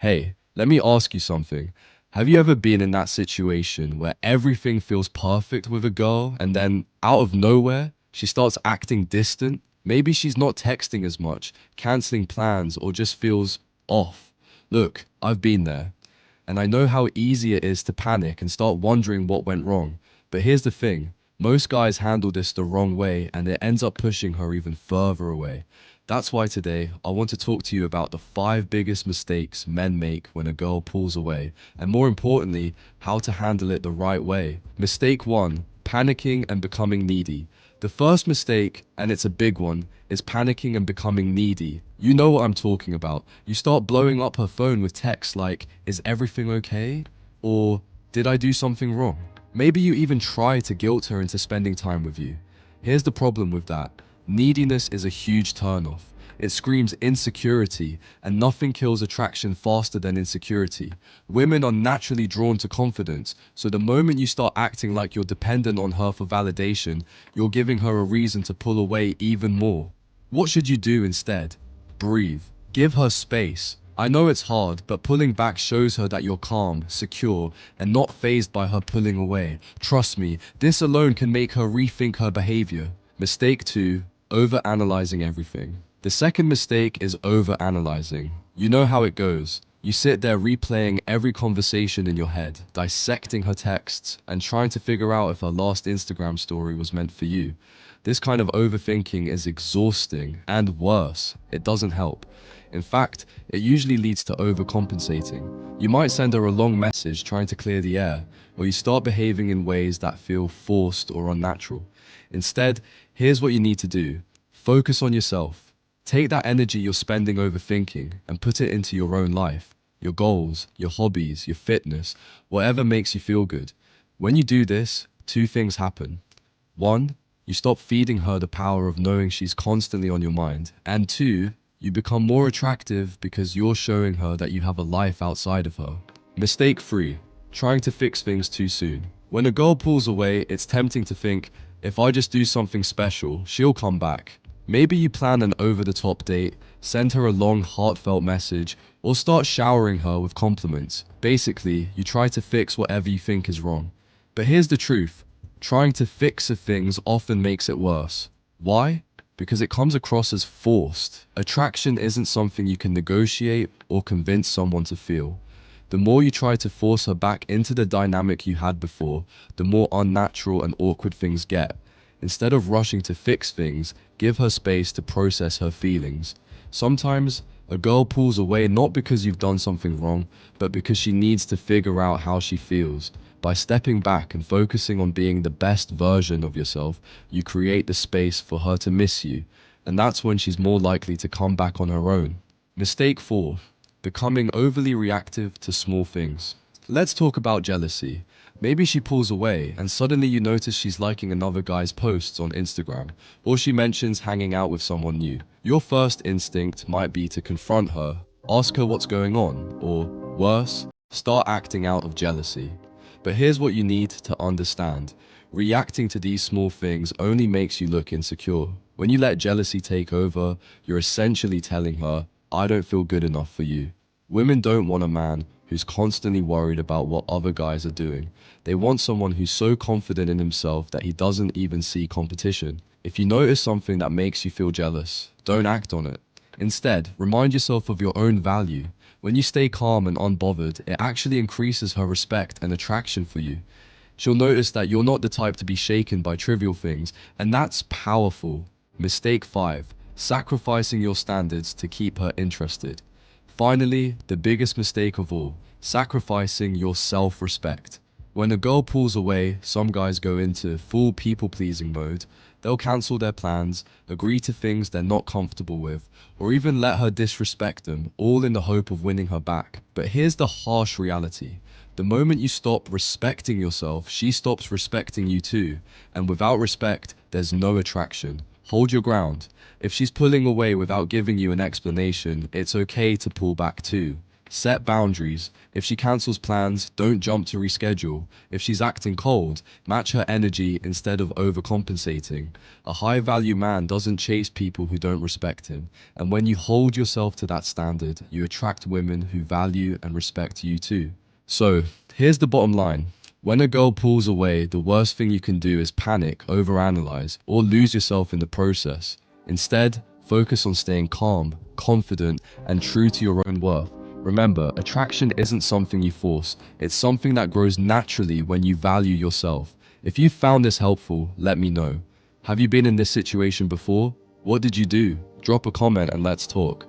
Hey, let me ask you something. Have you ever been in that situation where everything feels perfect with a girl and then out of nowhere, she starts acting distant? Maybe she's not texting as much, canceling plans, or just feels off. Look, I've been there. And I know how easy it is to panic and start wondering what went wrong. But here's the thing, most guys handle this the wrong way and it ends up pushing her even further away. That's why today I want to talk to you about the 5 biggest mistakes men make when a girl pulls away, and more importantly, how to handle it the right way. Mistake 1, panicking and becoming needy. The first mistake, and it's a big one, is panicking and becoming needy. You know what I'm talking about. You start blowing up her phone with texts like, "Is everything okay?" Or, "Did I do something wrong?" Maybe you even try to guilt her into spending time with you. Here's the problem with that. Neediness is a huge turnoff. It screams insecurity, and nothing kills attraction faster than insecurity. Women are naturally drawn to confidence, so the moment you start acting like you're dependent on her for validation, you're giving her a reason to pull away even more. What should you do instead? Breathe. Give her space. I know it's hard, but pulling back shows her that you're calm, secure, and not fazed by her pulling away. Trust me, this alone can make her rethink her behavior. Mistake 2, overanalyzing everything. The second mistake is overanalyzing. You know how it goes. You sit there replaying every conversation in your head, dissecting her texts, and trying to figure out if her last Instagram story was meant for you. This kind of overthinking is exhausting, and worse, it doesn't help. In fact, it usually leads to overcompensating. You might send her a long message trying to clear the air, or you start behaving in ways that feel forced or unnatural. Instead, here's what you need to do. Focus on yourself. Take that energy you're spending overthinking and put it into your own life, your goals, your hobbies, your fitness, whatever makes you feel good. When you do this, 2 things happen. 1, you stop feeding her the power of knowing she's constantly on your mind. And 2, you become more attractive because you're showing her that you have a life outside of her. Mistake 3, trying to fix things too soon. When a girl pulls away, it's tempting to think, if I just do something special, she'll come back. Maybe you plan an over-the-top date, send her a long, heartfelt message, or start showering her with compliments. Basically, you try to fix whatever you think is wrong. But here's the truth. Trying to fix a things often makes it worse. Why? Because it comes across as forced. Attraction isn't something you can negotiate or convince someone to feel. The more you try to force her back into the dynamic you had before, the more unnatural and awkward things get. Instead of rushing to fix things, give her space to process her feelings. Sometimes, a girl pulls away not because you've done something wrong, but because she needs to figure out how she feels. By stepping back and focusing on being the best version of yourself, you create the space for her to miss you, and that's when she's more likely to come back on her own. Mistake 4, becoming overly reactive to small things. Let's talk about jealousy. Maybe she pulls away and suddenly you notice she's liking another guy's posts on Instagram, or she mentions hanging out with someone new. Your first instinct might be to confront her, ask her what's going on, or worse, start acting out of jealousy. But here's what you need to understand. Reacting to these small things only makes you look insecure. When you let jealousy take over, you're essentially telling her, I don't feel good enough for you. Women don't want a man who's constantly worried about what other guys are doing. They want someone who's so confident in himself that he doesn't even see competition. If you notice something that makes you feel jealous, don't act on it. Instead, remind yourself of your own value. When you stay calm and unbothered, it actually increases her respect and attraction for you. She'll notice that you're not the type to be shaken by trivial things, and that's powerful. Mistake 5, sacrificing your standards to keep her interested. Finally, the biggest mistake of all, sacrificing your self-respect. When a girl pulls away, some guys go into full people-pleasing mode. They'll cancel their plans, agree to things they're not comfortable with, or even let her disrespect them, all in the hope of winning her back. But here's the harsh reality. The moment you stop respecting yourself, she stops respecting you too. And without respect, there's no attraction. Hold your ground. If she's pulling away without giving you an explanation, it's okay to pull back too. Set boundaries. If she cancels plans, don't jump to reschedule. If she's acting cold, match her energy instead of overcompensating. A high value man doesn't chase people who don't respect him. And when you hold yourself to that standard, you attract women who value and respect you too. So, here's the bottom line. When a girl pulls away, the worst thing you can do is panic, overanalyze, or lose yourself in the process. Instead, focus on staying calm, confident, and true to your own worth. Remember, attraction isn't something you force, it's something that grows naturally when you value yourself. If you found this helpful, let me know. Have you been in this situation before? What did you do? Drop a comment and let's talk.